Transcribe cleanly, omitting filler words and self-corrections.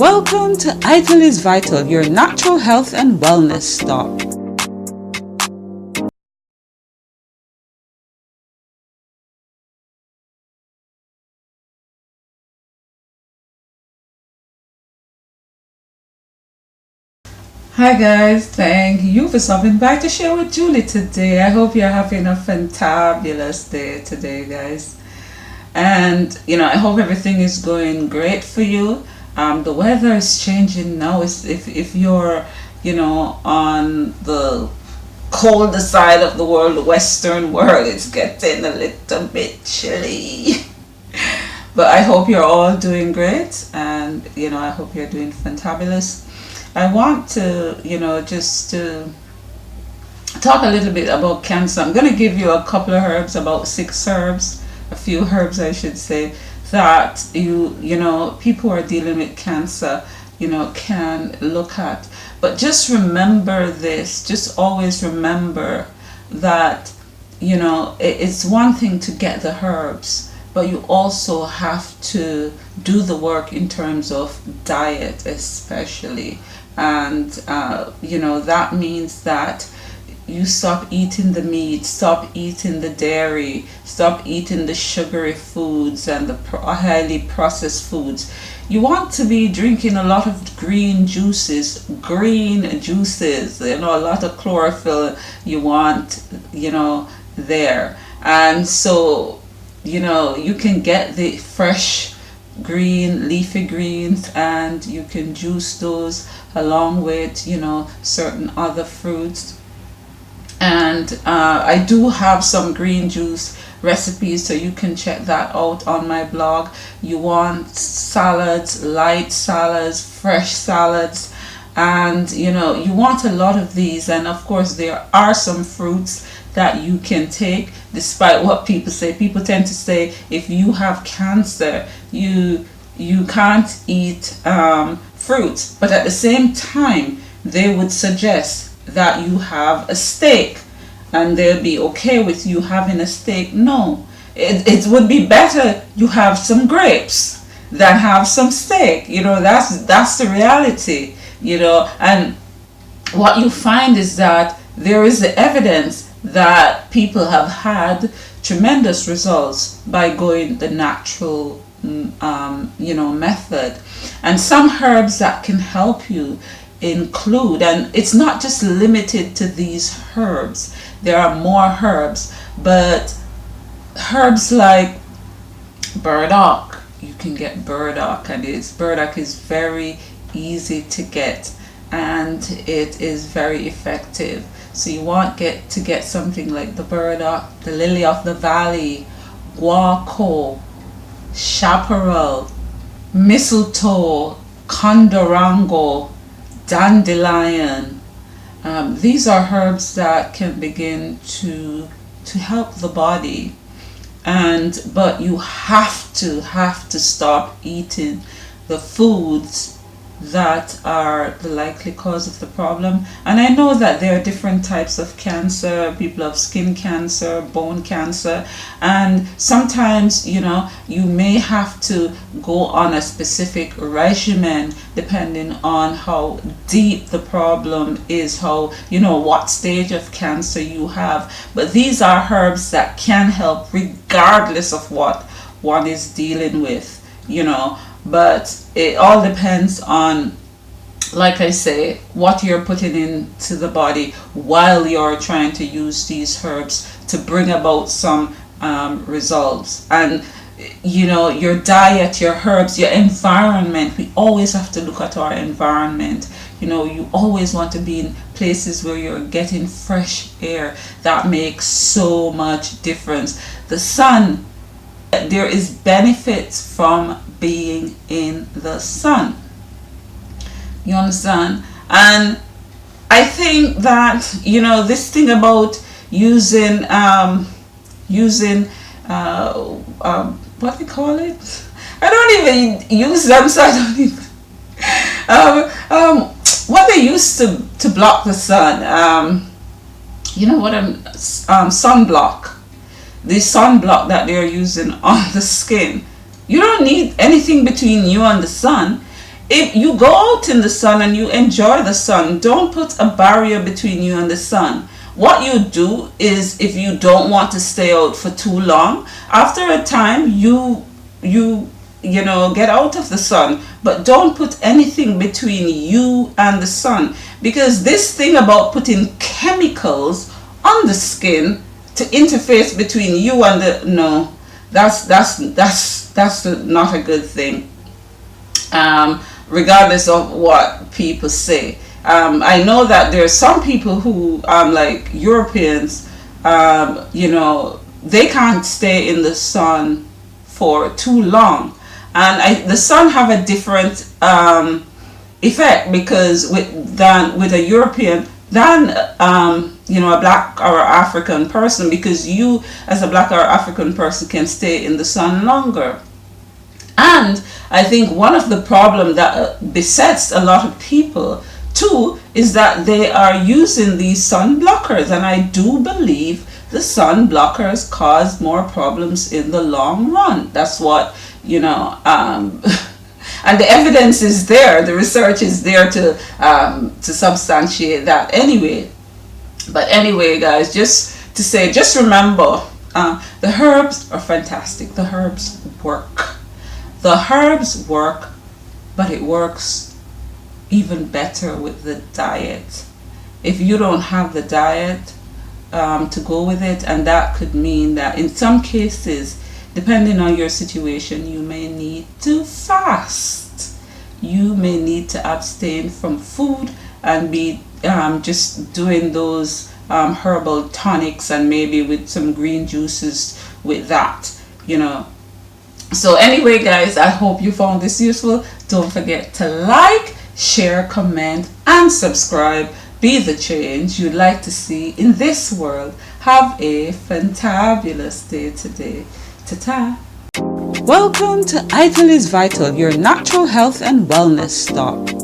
Welcome to Ital is Vital, your natural health and wellness stop. Hi guys, thank you for stopping by to share with Julie today. I hope you're having a fantabulous day today, guys. And I hope everything is going great for you. The weather is changing now. If you're on the colder side of the world, the western world, it's getting a little bit chilly. But I hope you're all doing great, and I hope you're doing fantabulous. I want to just to talk a little bit about cancer. I'm going to give you a couple of herbs, about 6 herbs, a few herbs I should say, that people who are dealing with cancer can look at. But just remember this, just always remember that it's one thing to get the herbs, but you also have to do the work in terms of diet especially. And that means that you stop eating the meat, stop eating the dairy, stop eating the sugary foods and the highly processed foods. You want to be drinking a lot of green juices, a lot of chlorophyll you want, there. And so, you can get the fresh green leafy greens and you can juice those along with certain other fruits. And I do have some green juice recipes, so you can check that out on my blog. You want salads, light salads, fresh salads, and you want a lot of these. And of course there are some fruits that you can take, despite what people say. People tend to say if you have cancer you can't eat fruits, but at the same time they would suggest that you have a steak and they'll be okay with you having a steak. No, it would be better you have some grapes than have some steak. That's the reality. And what you find is that there is the evidence that people have had tremendous results by going the natural method. And some herbs that can help you include, and it's not just limited to these herbs, there are more herbs, but herbs like burdock, you can get burdock, and burdock is very easy to get and it is very effective. So you want to get something like the burdock, the lily of the valley, guaco, chaparral, mistletoe, condorango, dandelion. These are herbs that can begin to help the body, but you have to stop eating the foods that are the likely cause of the problem. And I know that there are different types of cancer. People have skin cancer, bone cancer, and sometimes you may have to go on a specific regimen depending on how deep the problem is, how what stage of cancer you have. But these are herbs that can help regardless of what one is dealing with. But it all depends on, like I say, what you're putting into the body while you're trying to use these herbs to bring about some results. And your diet, your herbs, your environment, we always have to look at our environment. You always want to be in places where you're getting fresh air. That makes so much difference. The sun, there is benefits from being in the sun. You understand? And I think that this thing about using what do you call it? I don't even use them, so I don't even what they used to block the sun. Sunblock. The sunblock that they're using on the skin. You don't need anything between you and the sun. if you go out in the sun and you enjoy the sun, don't put a barrier between you and the sun. What you do is, if you don't want to stay out for too long, after a time you know, get out of the sun, but don't put anything between you and the sun, because this thing about putting chemicals on the skin to interface between you and the, no, that's not a good thing, regardless of what people say. I know that there are some people who, like Europeans, you know, they can't stay in the sun for too long, and the sun have a different effect, because with a European than you know, a black or African person, because you as a black or African person can stay in the sun longer. And I think one of the problems that besets a lot of people too is that they are using these sun blockers, and I do believe the sun blockers cause more problems in the long run. That's what, you know, and the evidence is there, the research is there to substantiate that anyway. But anyway, guys, just to say, just remember, the herbs are fantastic. The herbs work. The herbs work, but it works even better with the diet. If you don't have the diet to go with it, and that could mean that in some cases, depending on your situation, you may need to fast. You may need to abstain from food and be just doing those herbal tonics, and maybe with some green juices with that, you know. So anyway, guys, I hope you found this useful. Don't forget to like, share, comment, and subscribe. Be the change you'd like to see in this world. Have a fantabulous day today. Ta-ta. Welcome to Ital is Vital, your natural health and wellness stop.